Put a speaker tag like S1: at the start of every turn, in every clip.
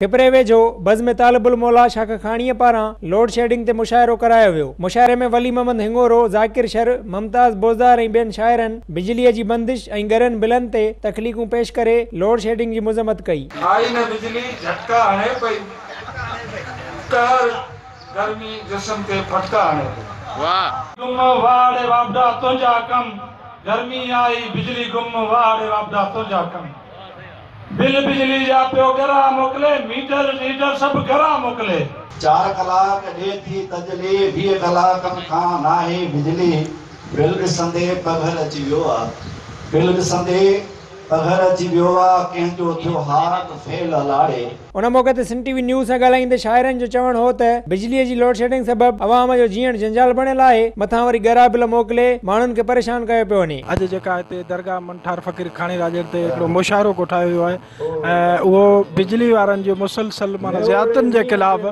S1: टिपरे वेझो बज़ में तालिबुल मौला शाख खाणीअ पारां लोड शेडिंग ते मुशाइरो करायो वियो। मुशाइरे में वली मोहम्मद हिंगोरो, ज़ाकिर शर, मुमताज़ बोज़दार ऐं ॿियनि शाइरनि बिजलीअ जी बंदिश ऐं गरनि बिलनि ते तख़लीक़ूं पेश करे लोड शेडिंग जी मज़म्मत कई।
S2: आई न बिजली झटका हणे पई, गर्मी जिस्म ते फटका हणे पई। वाह गुम वाड़े वापदा तुंहिंजा कम, गर्मी आई बिजली गुम वाड़े वापदा तुंहिंजा कम। बिल बिजली जा पियो घरा मोकिले, मीटर लीटर सब घरा मोकिले।
S3: 4 कलाक ॾे थी तजले, 20 कलाकनि खां नाहे बिजली। बिल ॾिसंदे पघर अची वियो आहे, बिल ॾिसंदे पघर अची वियो आहे, कंहिंजो थियो हाथ फेल लाड़े।
S1: उन मौक़े ते सिंध टीवी न्यूज़ सां ॻाल्हाईंदे शाइरनि जो चवणु हो त बिजलीअ जी लोड शेडिंग सबबि अवाम जो जीअण जंजाल बणियल आहे, मथां वरी गरा बिल मोकिले माण्हुनि खे परेशान कयो पियो वञे।
S4: अॼु जेका हिते दरगाह मंठार फ़क़ीर खाणी राजर ते हिकिड़ो मुशाइरो कोठायो वियो आहे ऐं उहो बिजली वारनि जो मुसलसल माना ज़ियादतुनि जे ख़िलाफ़,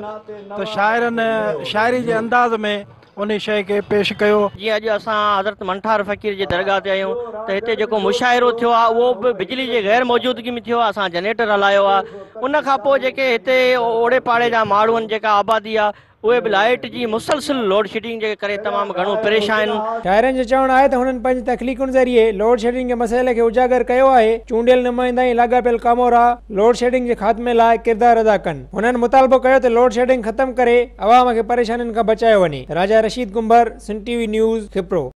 S4: त शाइरनि शाइरी जे अंदाज़ में उन शइ खे पेश कयो।
S5: जीअं अॼु असां हज़रत मंठार फ़क़ीर जे दरगाह ते आहियूं त हिते जेको मुशाइरो थियो आहे उहो बि बिजली जे गैर मौजूदगी में थियो आहे। असां जनरेटर हलायो आहे, उन खां पोइ जेके हिते ओड़े पाड़े जा माण्हू आहिनि, जेका आबादी आहे, उहे बि लाइट जी मुसलसिल लोड शेडिंग जे करे तमामु घणो परेशान आहिनि।
S1: शाइरनि जो चवणु आहे त हुननि पंहिंजी तख़लीक़ुनि ज़रिए लोड शेडिंग जे मसइले खे उजागर कयो आहे। चूंडियल नुमाइंदा ऐं लाॻापियल कामोरा लोड शेडिंग जे ख़ात्मे लाइ किरदारु अदा कनि। हुननि मुतालबो कयो त लोड शेडिंग ख़तमु करे अवाम खे परेशानियुनि खां बचायो वञे। राजा Rashid comber, Sindh TV news, खिपरो।